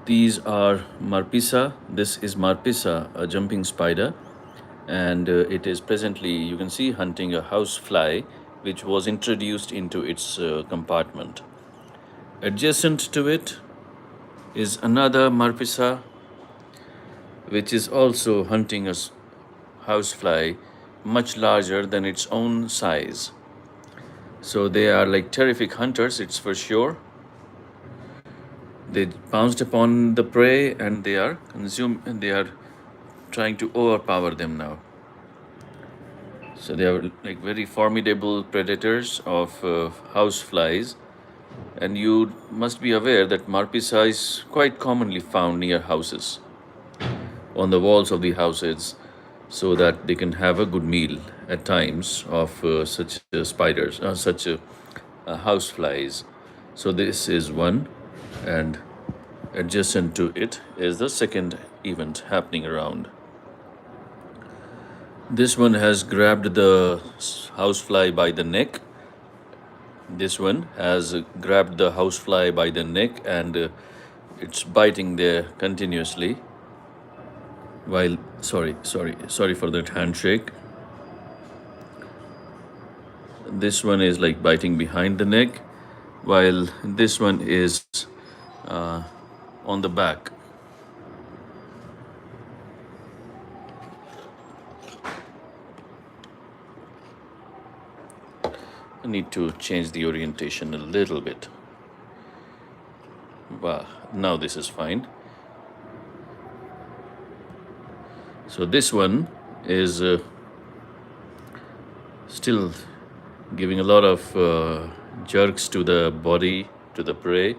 These are Marpissa. This is Marpissa, a jumping spider, and it is presently, you can see, hunting a housefly which was introduced into its compartment. Adjacent to it is another Marpissa which is also hunting a housefly much larger than its own size. So they are like terrific hunters, it's for sure. They pounced upon the prey and they are trying to overpower them now. So they are like very formidable predators of houseflies, and you must be aware that Marpissa is quite commonly found near houses, on the walls of the houses, so that they can have a good meal at times of such spiders, such houseflies. So this is one, and adjacent to it is the second event happening around. This one has grabbed the housefly by the neck. This one has grabbed the housefly by the neck, and it's biting there continuously. While, sorry for that handshake. This one is like biting behind the neck, while this one is on the back. I need to change the orientation a little bit. Wow, now this is fine. So this one is still giving a lot of jerks to the body, to the prey.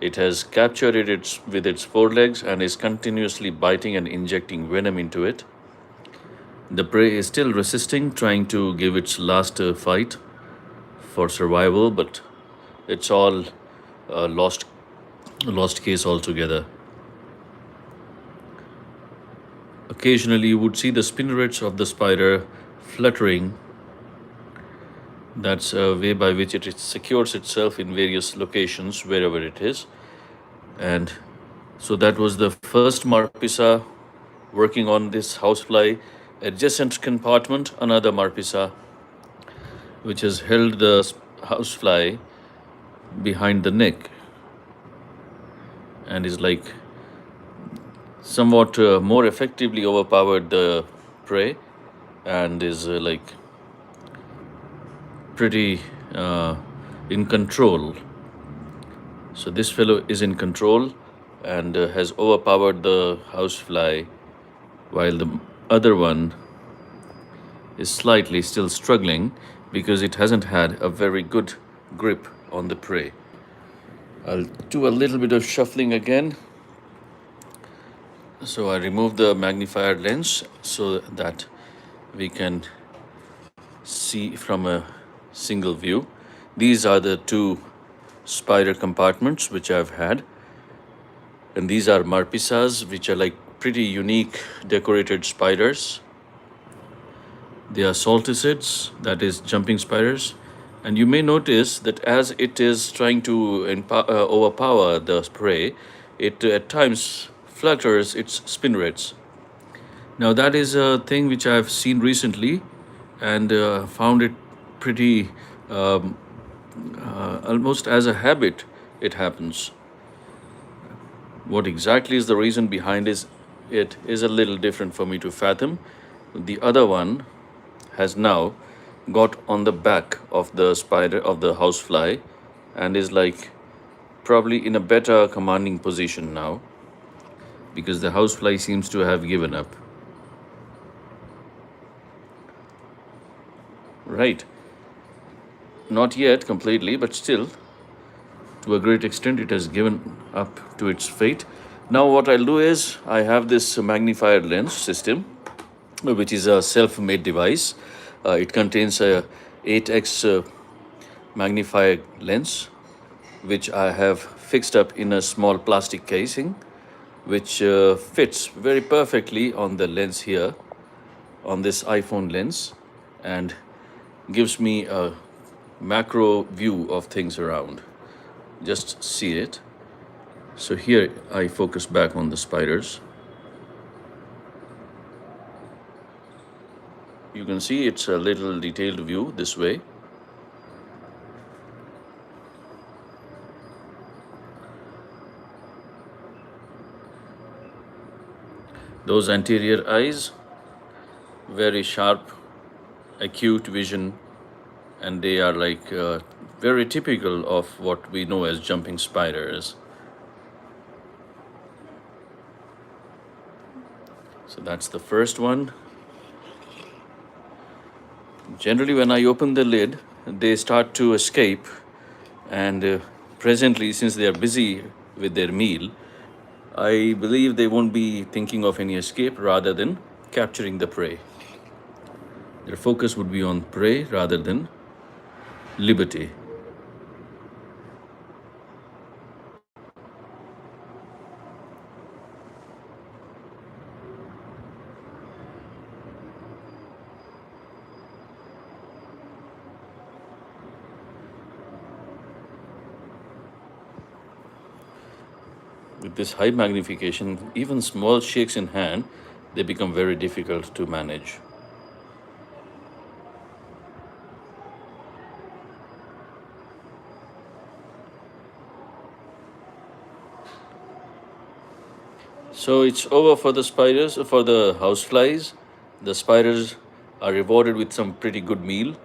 It has captured it with its forelegs and is continuously biting and injecting venom into it. The prey is still resisting, trying to give its last fight for survival, but it's all lost case altogether. Occasionally, you would see the spinnerets of the spider fluttering. That's a way by which it secures itself in various locations wherever it is. And so that was the first Marpissa working on this housefly. Adjacent compartment, another Marpissa, which has held the housefly behind the neck and is like somewhat more effectively overpowered the prey, and is like pretty in control. So this fellow is in control and has overpowered the housefly, while the other one is slightly still struggling because it hasn't had a very good grip on the prey. I'll do a little bit of shuffling again. So I remove the magnifier lens so that we can see from a single view. These are the two spider compartments which I've had. And these are Marpissas, which are like pretty unique decorated spiders. They are salticids, that is jumping spiders. And you may notice that as it is trying to overpower the prey, it at times flutters its spinnerets. Now that is a thing which I've seen recently, and found it pretty almost as a habit. It happens. What exactly is the reason behind it is a little different for me to fathom. The other one has now got on the back of the spider, of the housefly, and is like probably in a better commanding position now, because the housefly seems to have given up. Right. Not yet completely, but still, to a great extent, it has given up to its fate. Now, what I'll do is I have this magnifier lens system, which is a self-made device. It contains a 8x magnifier lens, which I have fixed up in a small plastic casing, which fits very perfectly on the lens here, on this iPhone lens, and gives me a macro view of things around. Just see it. So here I focus back on the spiders. You can see it's a little detailed view this way. Those anterior eyes, very sharp, acute vision, and they are like very typical of what we know as jumping spiders. So that's the first one. Generally, when I open the lid, they start to escape, and presently, since they are busy with their meal, I believe they won't be thinking of any escape rather than capturing the prey. Their focus would be on prey rather than liberty. With this high magnification, even small shakes in hand, they become very difficult to manage. So it's over for the spiders, for the houseflies. The spiders are rewarded with some pretty good meal.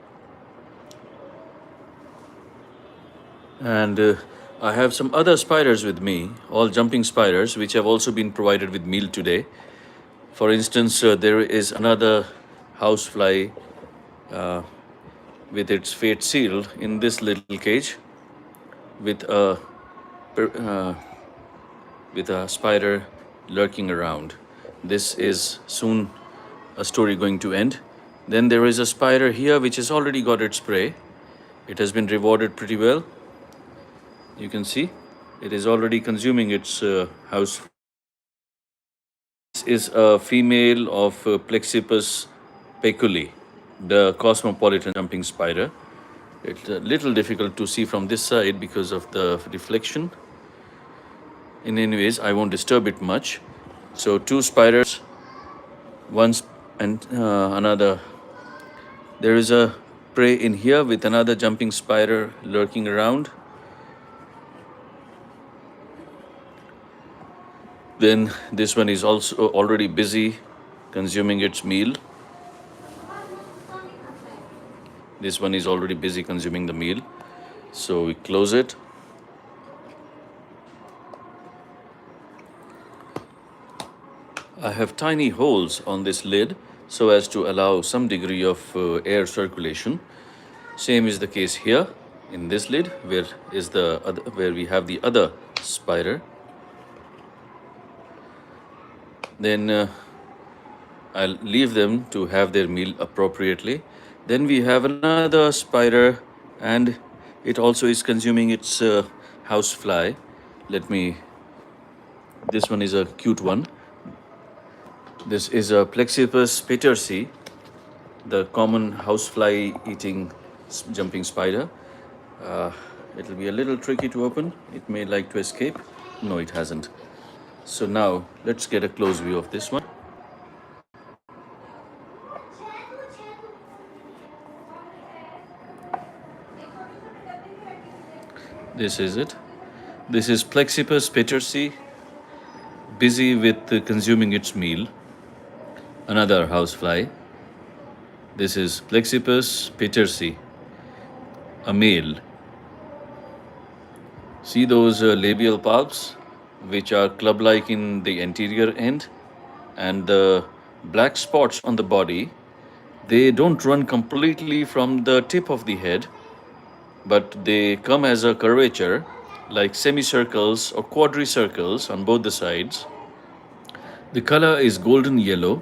And I have some other spiders with me, all jumping spiders, which have also been provided with meal today. For instance, there is another housefly with its fate sealed in this little cage with a per- uh, with a spider lurking around. This is soon a story going to end. Then there is a spider here which has already got its prey. It has been rewarded pretty well. You can see it is already consuming its house. This is a female of Plexippus peculi, the cosmopolitan jumping spider. It's a little difficult to see from this side because of the reflection. In any ways, I won't disturb it much. So two spiders, and another. There is a prey in here with another jumping spider lurking around. Then this one is also already busy consuming its meal. This one is already busy consuming the meal. So we close it. I have tiny holes on this lid so as to allow some degree of air circulation. Same is the case here in this lid where we have the other spider. Then I'll leave them to have their meal appropriately. Then we have another spider, and it also is consuming its house fly. This one is a cute one. This is a Plexippus petersi, the common housefly eating jumping spider. It'll be a little tricky to open. It may like to escape. No, it hasn't. So now let's get a close view of this one. This is it. This is Plexippus petersi, busy with consuming its meal. Another housefly. This is Plexippus petersi, a male. See those labial palps, which are club-like in the anterior end, and the black spots on the body. They don't run completely from the tip of the head, but they come as a curvature, like semicircles or quadricircles on both the sides. The color is golden yellow,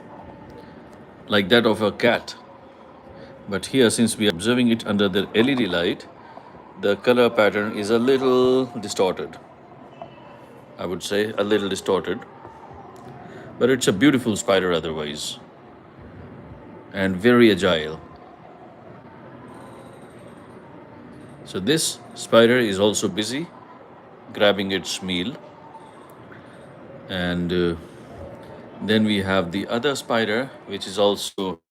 like that of a cat. But here, since we are observing it under the LED light, the color pattern is a little distorted. I would say a little distorted. But it's a beautiful spider otherwise, and very agile. So this spider is also busy grabbing its meal. And then we have the other spider, which is also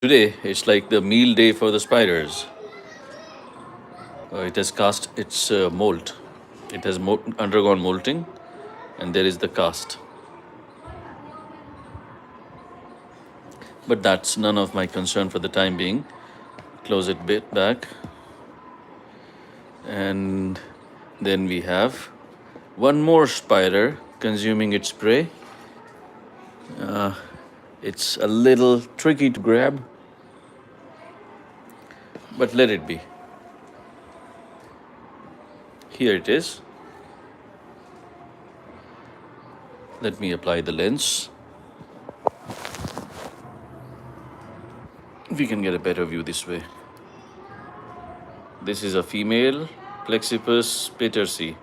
today. It's like the meal day for the spiders. It has cast its molt. It has undergone molting, and there is the cast. But that's none of my concern for the time being. Close it bit back. And then we have one more spider consuming its prey. It's a little tricky to grab, but let it be. Here it is. Let me apply the lens. We can get a better view this way. This is a female Plexippus petersi,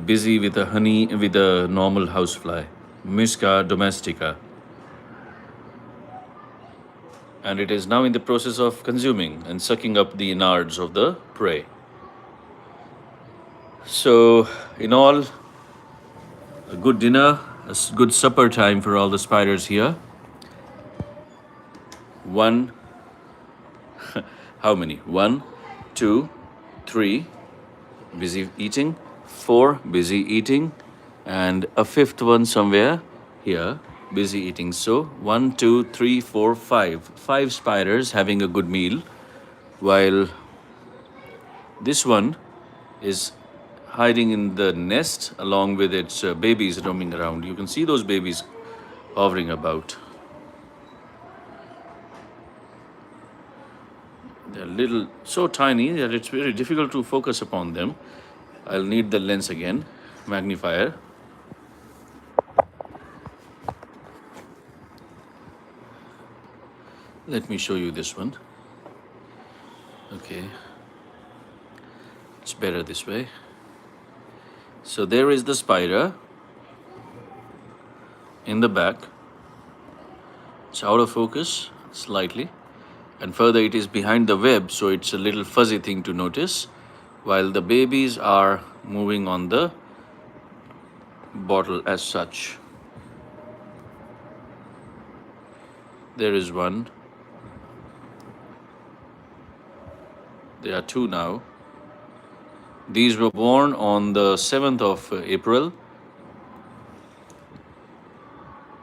busy with a normal housefly, Musca domestica. And it is now in the process of consuming and sucking up the innards of the prey. So, in all, a good dinner, good supper time for all the spiders here. One, how many? 1, 2, 3, busy eating. 4, busy eating. And a fifth one somewhere here, busy eating. So 1, 2, 3, 4, 5. 5 spiders having a good meal, while this one is hiding in the nest along with its babies roaming around. You can see those babies hovering about. They're little, so tiny that it's very difficult to focus upon them. I'll need the lens again, magnifier. Let me show you this one. Okay, it's better this way. So there is the spider in the back. It's out of focus slightly, and further it is behind the web, so it's a little fuzzy thing to notice, while the babies are moving on the bottle as such. There is one. There are 2 now. These were born on the 7th of April.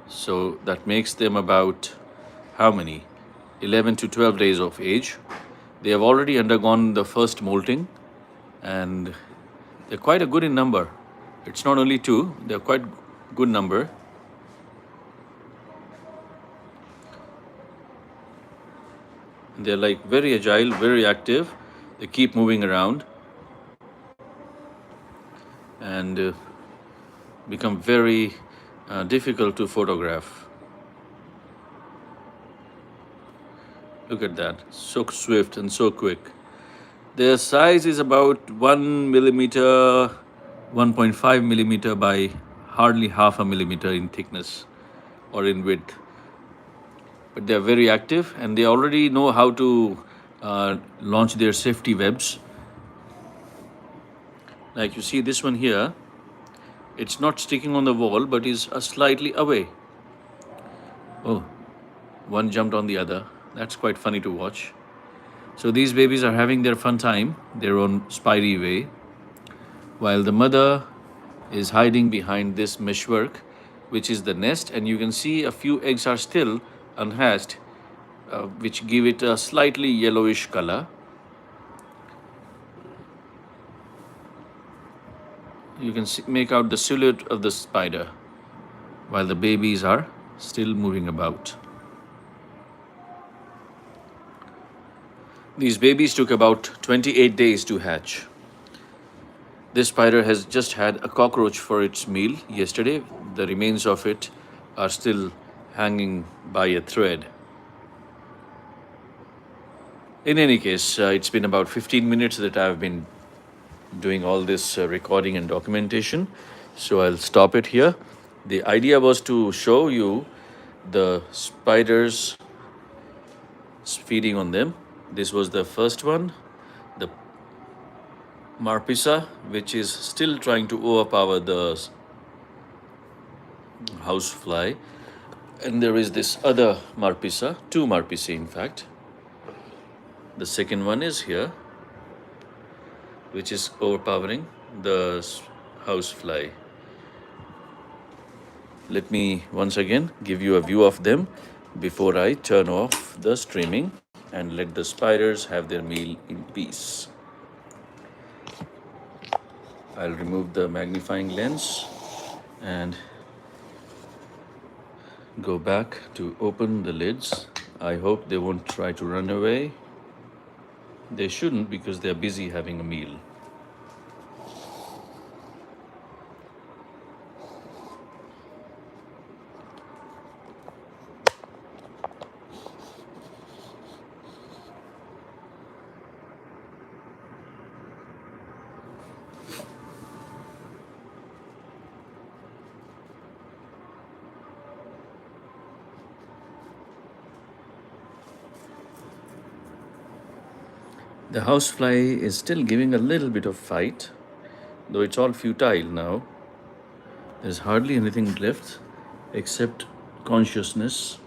So that makes them about how many? 11 to 12 days of age. They have already undergone the first molting, and they're quite a good in number. It's not only 2, they're quite good number. They're like very agile, very active. They keep moving around and become very difficult to photograph. Look at that, so swift and so quick. Their size is about 1 millimeter, 1.5 millimeter by hardly half a millimeter in thickness or in width. But they are very active, and they already know how to launch their safety webs. Like you see this one here, it's not sticking on the wall, but is slightly away. Oh, one jumped on the other. That's quite funny to watch. So these babies are having their fun time, their own spidey way, while the mother is hiding behind this meshwork, which is the nest, and you can see a few eggs are still unhatched, which give it a slightly yellowish color. You can make out the silhouette of the spider, while the babies are still moving about. These babies took about 28 days to hatch. This spider has just had a cockroach for its meal yesterday. The remains of it are still hanging by a thread. In any case, it's been about 15 minutes that I've been doing all this recording and documentation. So I'll stop it here. The idea was to show you the spiders feeding on them. This was the first one. Marpissa, which is still trying to overpower the housefly. And there is this other Marpissa, two Marpissae in fact. The second one is here, which is overpowering the housefly. Let me once again give you a view of them before I turn off the streaming and let the spiders have their meal in peace. I'll remove the magnifying lens and go back to open the lids. I hope they won't try to run away. They shouldn't because they're busy having a meal. The housefly is still giving a little bit of fight, though it's all futile now. There's hardly anything left except consciousness.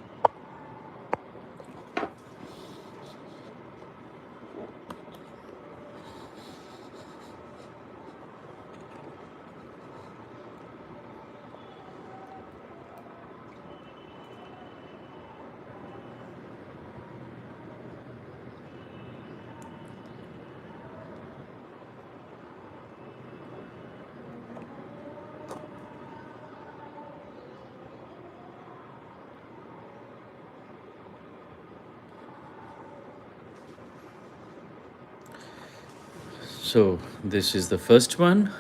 So this is the first one,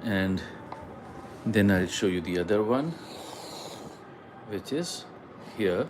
and then I'll show you the other one, which is here.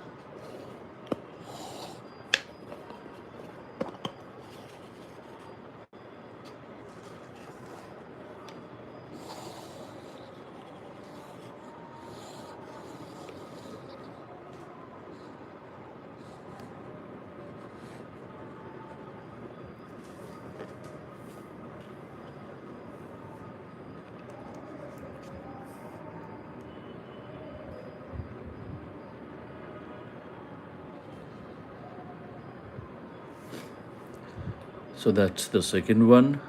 So that's the second one.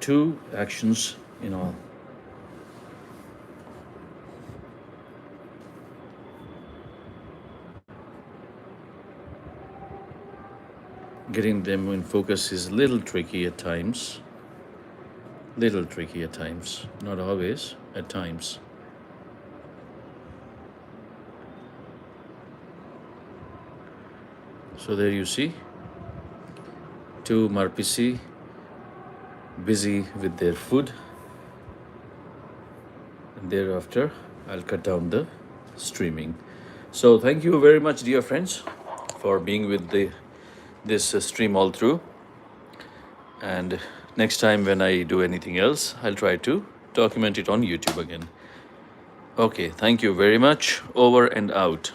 Two actions in all. Getting them in focus is a little tricky at times. Not always, at times. So there you see, two Marpissae busy with their food. And thereafter, I'll cut down the streaming. So thank you very much, dear friends, for being with this stream all through. And next time when I do anything else, I'll try to document it on YouTube again. Okay, thank you very much. Over and out.